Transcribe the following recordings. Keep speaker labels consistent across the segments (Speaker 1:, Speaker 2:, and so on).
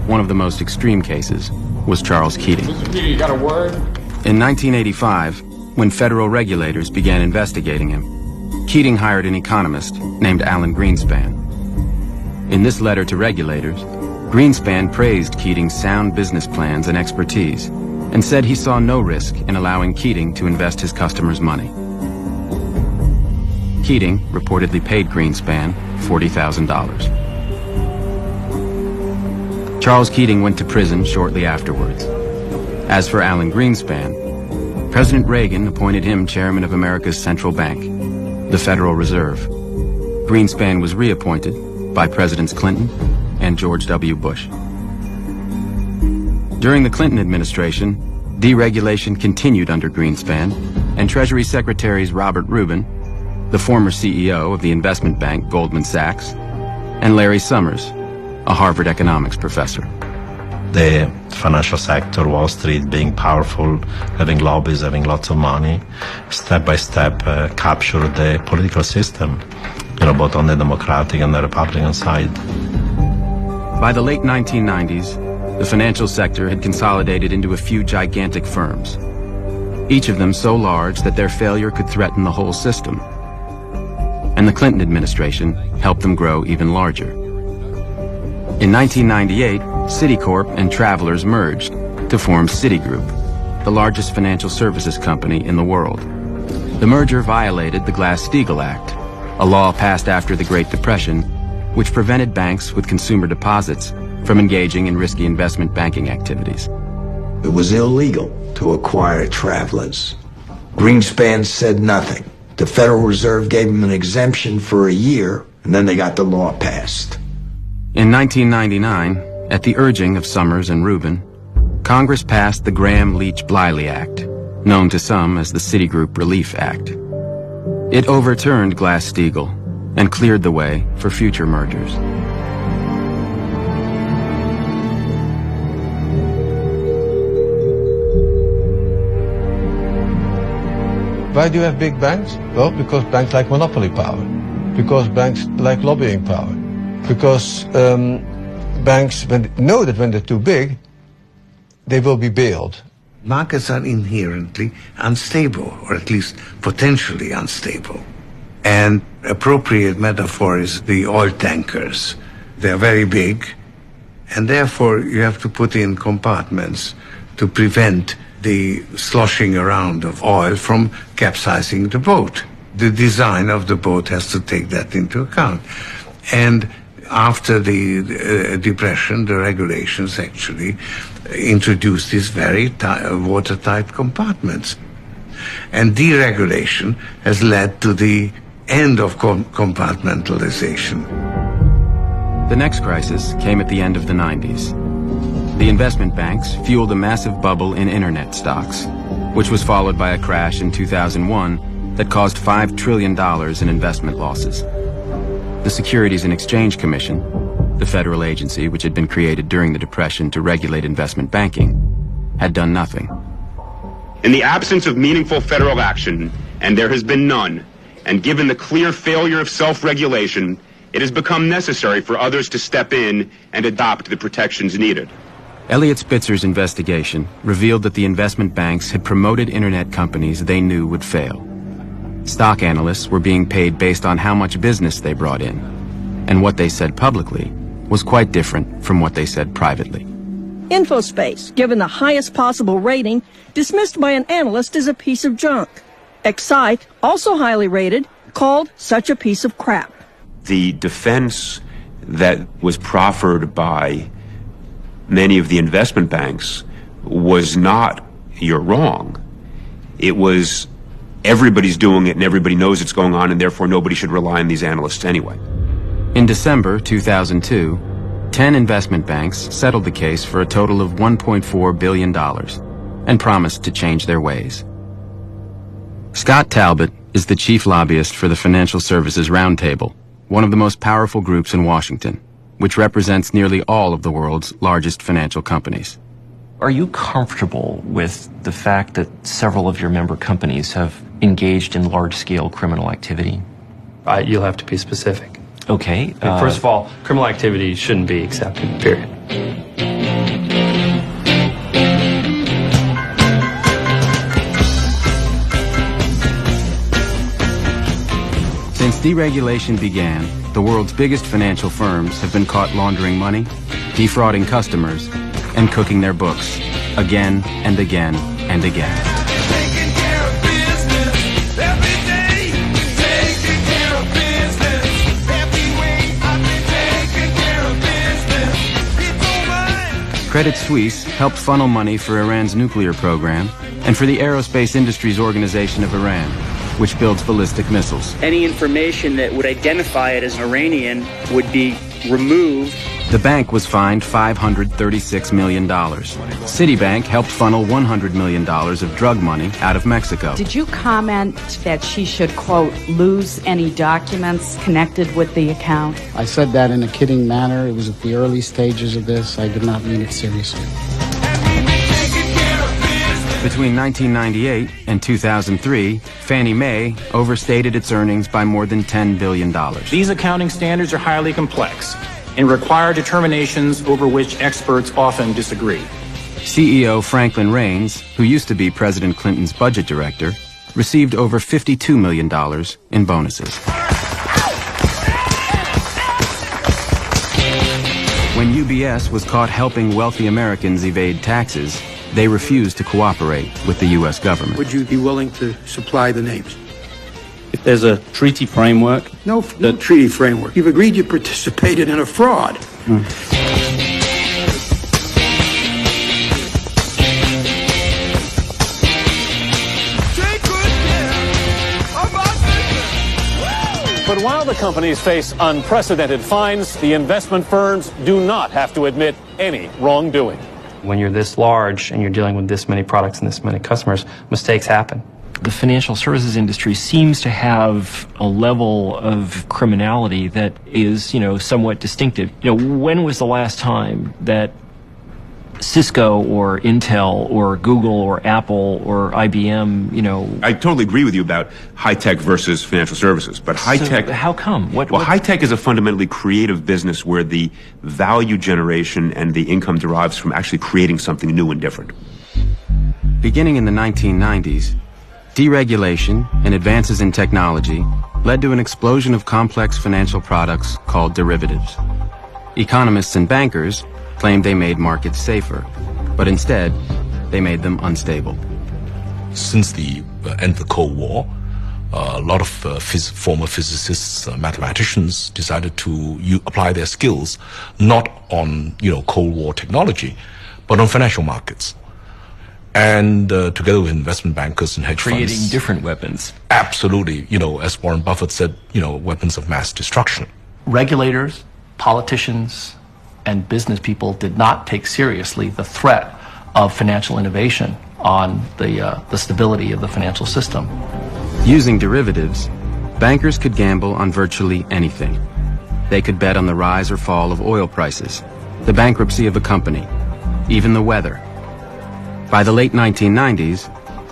Speaker 1: One of the most extreme cases was Charles Keating.
Speaker 2: Mr. Keating, you got a word?
Speaker 1: In 1985, when federal regulators began investigating him, Keating hired an economist named Alan Greenspan. In this letter to regulators, Greenspan praised Keating's sound business plans and expertise and said he saw no risk in allowing Keating to invest his customers' money. Keating reportedly paid Greenspan $40,000. Charles Keating went to prison shortly afterwards. As for Alan Greenspan, President Reagan appointed him chairman of America's central bank, the Federal Reserve. Greenspan was reappointed by Presidents Clinton and George W. Bush. During the Clinton administration, deregulation continued under Greenspan, and Treasury Secretaries Robert Rubin, the former CEO of the investment bank Goldman Sachs, and Larry Summers, a Harvard economics professor.
Speaker 3: The financial sector, Wall Street, being powerful, having lobbies, having lots of money, step by step captured the political system, both on the Democratic and the Republican side.
Speaker 1: By the late 1990s, the financial sector had consolidated into a few gigantic firms, each of them so large that their failure could threaten the whole system. And the Clinton administration helped them grow even larger. In 1998, Citicorp and Travelers merged to form Citigroup, the largest financial services company in the world. The merger violated the Glass-Steagall Act, a law passed after the Great Depression, which prevented banks with consumer deposits from engaging in risky investment banking activities.
Speaker 4: It was illegal to acquire Travelers. Greenspan said nothing. The Federal Reserve gave him an exemption for a year, and then they got the law passed.
Speaker 1: In 1999, at the urging of Summers and Rubin, Congress passed the Graham-Leach-Bliley Act, known to some as the Citigroup Relief Act. It overturned Glass-Steagall and cleared the way for future mergers.
Speaker 5: Why do you have big banks? Well, because banks like monopoly power, because banks like lobbying power, because banks know that when they're too big, they will be bailed.
Speaker 6: Markets are inherently unstable, or at least potentially unstable. And appropriate metaphor is the oil tankers. They're very big, and therefore you have to put in compartments to prevent the sloshing around of oil from capsizing the boat. The design of the boat has to take that into account. And after the Depression, the regulations actually introduced these very watertight compartments. And deregulation has led to the end of compartmentalization.
Speaker 1: The next crisis came at the end of the 90s. The investment banks fueled a massive bubble in internet stocks, which was followed by a crash in 2001 that caused $5 trillion in investment losses. The Securities and Exchange Commission, the federal agency which had been created during the Depression to regulate investment banking, had done nothing.
Speaker 7: In the absence of meaningful federal action, and there has been none, and given the clear failure of self-regulation, it has become necessary for others to step in and adopt the protections needed.
Speaker 1: Eliot Spitzer's investigation revealed that the investment banks had promoted internet companies they knew would fail. Stock analysts were being paid based on how much business they brought in, and what they said publicly was quite different from what they said privately.
Speaker 8: InfoSpace, given the highest possible rating, dismissed by an analyst as a piece of junk. Excite, also highly rated, called such a piece of crap.
Speaker 9: The defense that was proffered by many of the investment banks was not, you're wrong. It was, everybody's doing it and everybody knows it's going on, and therefore nobody should rely on these analysts anyway.
Speaker 1: In December 2002, 10 investment banks settled the case for a total of $1.4 billion and promised to change their ways. Scott Talbot is the chief lobbyist for the Financial Services Roundtable, one of the most powerful groups in Washington, which represents nearly all of the world's largest financial companies.
Speaker 10: Are you comfortable with the fact that several of your member companies have engaged in large-scale criminal activity?
Speaker 11: You'll have to be specific.
Speaker 10: Okay.
Speaker 11: First of all, criminal activity shouldn't be accepted, period.
Speaker 1: deregulation began, the world's biggest financial firms have been caught laundering money, defrauding customers, and cooking their books again and again and again. Credit Suisse helped funnel money for Iran's nuclear program and for the Aerospace Industries Organization of Iran, which builds ballistic missiles.
Speaker 2: Any information that would identify it as Iranian would be removed.
Speaker 1: The bank was fined $536 million. Citibank helped funnel $100 million of drug money out of Mexico.
Speaker 12: Did you comment that she should, quote, lose any documents connected with the account?
Speaker 13: I said that in a kidding manner. It was at the early stages of this. I did not mean it seriously.
Speaker 1: Between 1998 and 2003, Fannie Mae overstated its earnings by more than $10 billion.
Speaker 14: These accounting standards are highly complex and require determinations over which experts often disagree.
Speaker 1: CEO Franklin Raines, who used to be President Clinton's budget director, received over $52 million in bonuses. When UBS was caught helping wealthy Americans evade taxes, they refused to cooperate with the U.S. government.
Speaker 15: Would you be willing to supply the names?
Speaker 16: If there's a treaty framework...
Speaker 15: No treaty framework. You've agreed you participated in a fraud.
Speaker 17: But while the companies face unprecedented fines, the investment firms do not have to admit any wrongdoing.
Speaker 11: When you're this large and you're dealing with this many products and this many customers, mistakes happen.
Speaker 10: The financial services industry seems to have a level of criminality that is, somewhat distinctive. When was the last time that Cisco or Intel or Google or Apple or IBM,
Speaker 9: I totally agree with you about high-tech versus financial services, but high-tech...
Speaker 10: So how come?
Speaker 9: High-tech is a fundamentally creative business where the value generation and the income derives from actually creating something new and different.
Speaker 1: Beginning in the 1990s, deregulation and advances in technology led to an explosion of complex financial products called derivatives. Economists and bankers claimed they made markets safer, but instead, they made them unstable.
Speaker 18: Since the end of the Cold War, a lot of former physicists, mathematicians decided to apply their skills not on Cold War technology, but on financial markets. And together with investment bankers and hedge funds,
Speaker 10: creating different weapons.
Speaker 18: Absolutely, as Warren Buffett said, weapons of mass destruction.
Speaker 19: Regulators, politicians, and business people did not take seriously the threat of financial innovation on the stability of the financial system.
Speaker 1: Using derivatives, bankers could gamble on virtually anything. They could bet on the rise or fall of oil prices, the bankruptcy of a company, even the weather. By the late 1990s,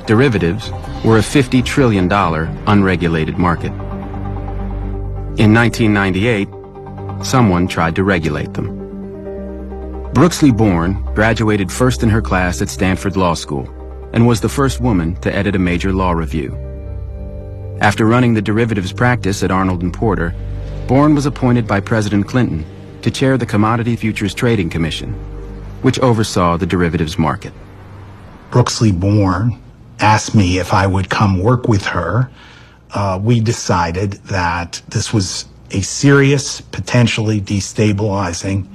Speaker 1: derivatives were a $50 trillion unregulated market. In 1998, someone tried to regulate them. Brooksley Born graduated first in her class at Stanford Law School and was the first woman to edit a major law review. After running the derivatives practice at Arnold & Porter, Born was appointed by President Clinton to chair the Commodity Futures Trading Commission, which oversaw the derivatives market.
Speaker 20: Brooksley Born asked me if I would come work with her. We decided that this was a serious, potentially destabilizing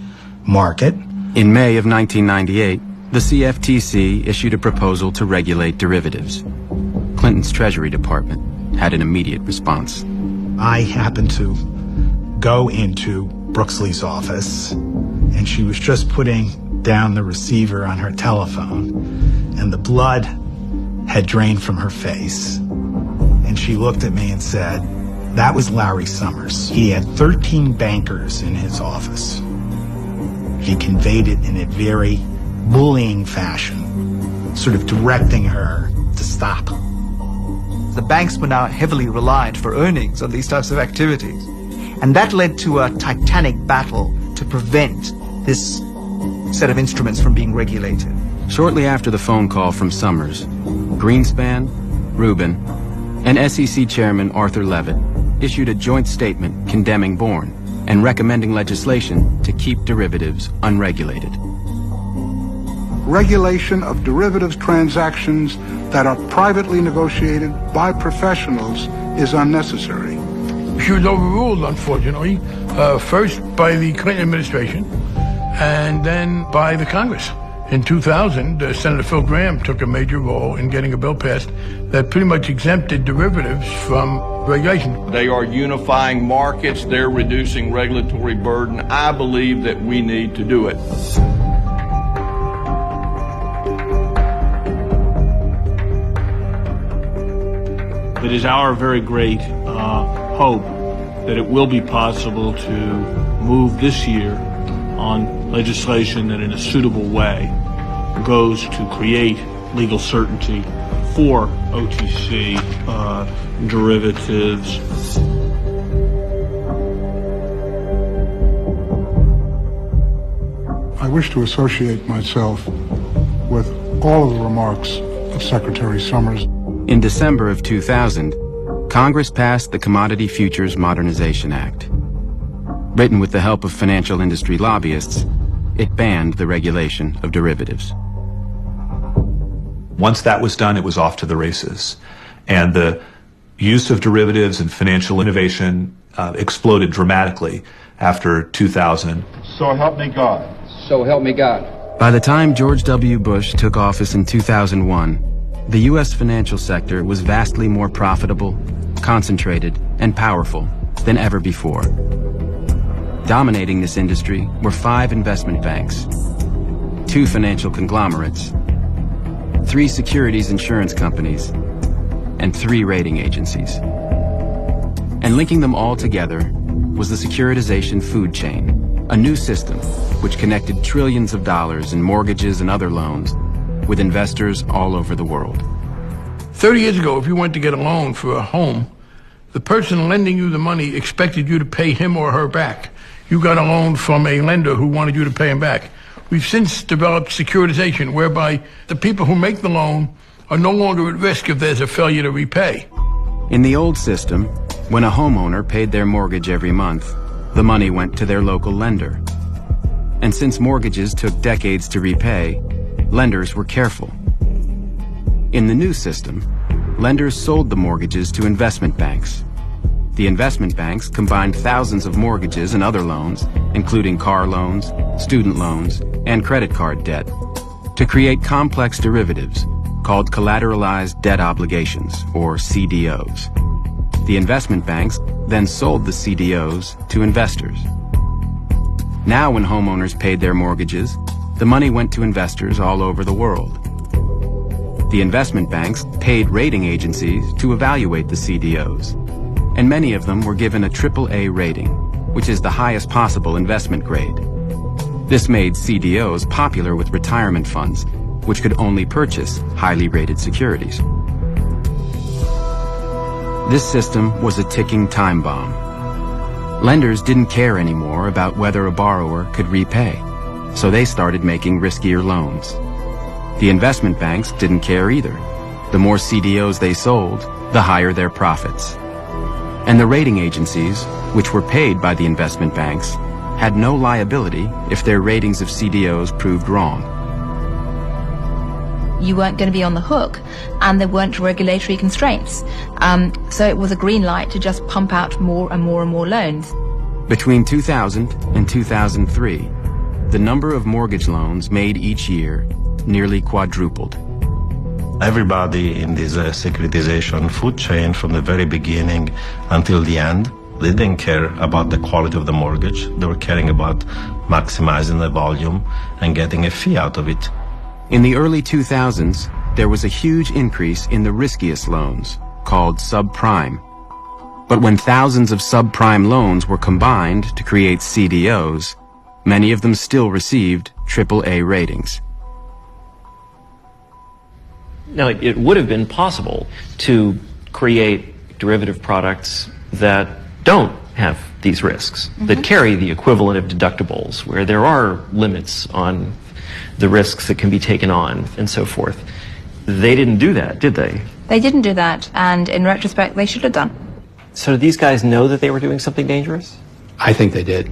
Speaker 20: market.
Speaker 1: In May of 1998, the CFTC issued a proposal to regulate derivatives. Clinton's Treasury Department had an immediate response.
Speaker 20: I happened to go into Brooksley's office, and she was just putting down the receiver on her telephone, and the blood had drained from her face. And she looked at me and said, "That was Larry Summers. He had 13 bankers in his office." He conveyed it in a very bullying fashion, sort of directing her to stop.
Speaker 21: The banks were now heavily reliant for earnings on these types of activities. And that led to a titanic battle to prevent this set of instruments from being regulated.
Speaker 1: Shortly after the phone call from Summers, Greenspan, Rubin, and SEC Chairman Arthur Levitt issued a joint statement condemning Bourne and recommending legislation to keep derivatives unregulated.
Speaker 3: Regulation of derivatives transactions that are privately negotiated by professionals is unnecessary.
Speaker 22: She was overruled, unfortunately, first by the Clinton administration and then by the Congress. In 2000, Senator Phil Gramm took a major role in getting a bill passed that pretty much exempted derivatives from regulation.
Speaker 23: They are unifying markets. They're reducing regulatory burden. I believe that we need to do it.
Speaker 24: It is our very great hope that it will be possible to move this year on legislation that in a suitable way goes to create legal certainty for OTC derivatives.
Speaker 3: I wish to associate myself with all of the remarks of Secretary Summers.
Speaker 1: In December of 2000, Congress passed the Commodity Futures Modernization Act. Written with the help of financial industry lobbyists, it banned the regulation of derivatives.
Speaker 25: Once that was done, it was off to the races. And the use of derivatives and financial innovation exploded dramatically after 2000.
Speaker 3: So help me God.
Speaker 26: So help me God.
Speaker 1: By the time George W. Bush took office in 2001, the U.S. financial sector was vastly more profitable, concentrated, and powerful than ever before. Dominating this industry were 5 investment banks, 2 financial conglomerates, 3 securities insurance companies, and 3 rating agencies. And linking them all together was the securitization food chain, a new system which connected trillions of dollars in mortgages and other loans with investors all over the world.
Speaker 22: 30 years ago, if you went to get a loan for a home, the person lending you the money expected you to pay him or her back. You got a loan from a lender who wanted you to pay him back. We've since developed securitization, whereby the people who make the loan are no longer at risk if there's a failure to repay.
Speaker 1: In the old system, when a homeowner paid their mortgage every month, the money went to their local lender. And since mortgages took decades to repay, lenders were careful. In the new system, lenders sold the mortgages to investment banks. The investment banks combined thousands of mortgages and other loans, including car loans, student loans, and credit card debt, to create complex derivatives called collateralized debt obligations, or CDOs. The investment banks then sold the CDOs to investors. Now when homeowners paid their mortgages, the money went to investors all over the world. The investment banks paid rating agencies to evaluate the CDOs, and many of them were given a AAA rating, which is the highest possible investment grade. This made CDOs popular with retirement funds, which could only purchase highly rated securities. This system was a ticking time bomb. Lenders didn't care anymore about whether a borrower could repay, so they started making riskier loans. The investment banks didn't care either. The more CDOs they sold, the higher their profits. And the rating agencies, which were paid by the investment banks, had no liability if their ratings of CDOs proved wrong.
Speaker 27: You weren't going to be on the hook, and there weren't regulatory constraints. So it was a green light to just pump out more and more and more loans.
Speaker 1: Between 2000 and 2003, the number of mortgage loans made each year nearly quadrupled.
Speaker 28: Everybody in this securitization food chain from the very beginning until the end, they didn't care about the quality of the mortgage. They were caring about maximizing the volume and getting a fee out of it.
Speaker 1: In the early 2000s, there was a huge increase in the riskiest loans, called subprime. But when thousands of subprime loans were combined to create CDOs, many of them still received AAA ratings.
Speaker 10: Now, it would have been possible to create derivative products that don't have these risks, that carry the equivalent of deductibles, where there are limits on the risks that can be taken on and so forth. They didn't do that, did they?
Speaker 27: They didn't do that, and in retrospect, they should have done.
Speaker 10: So did these guys know that they were doing something dangerous?
Speaker 2: I think they did.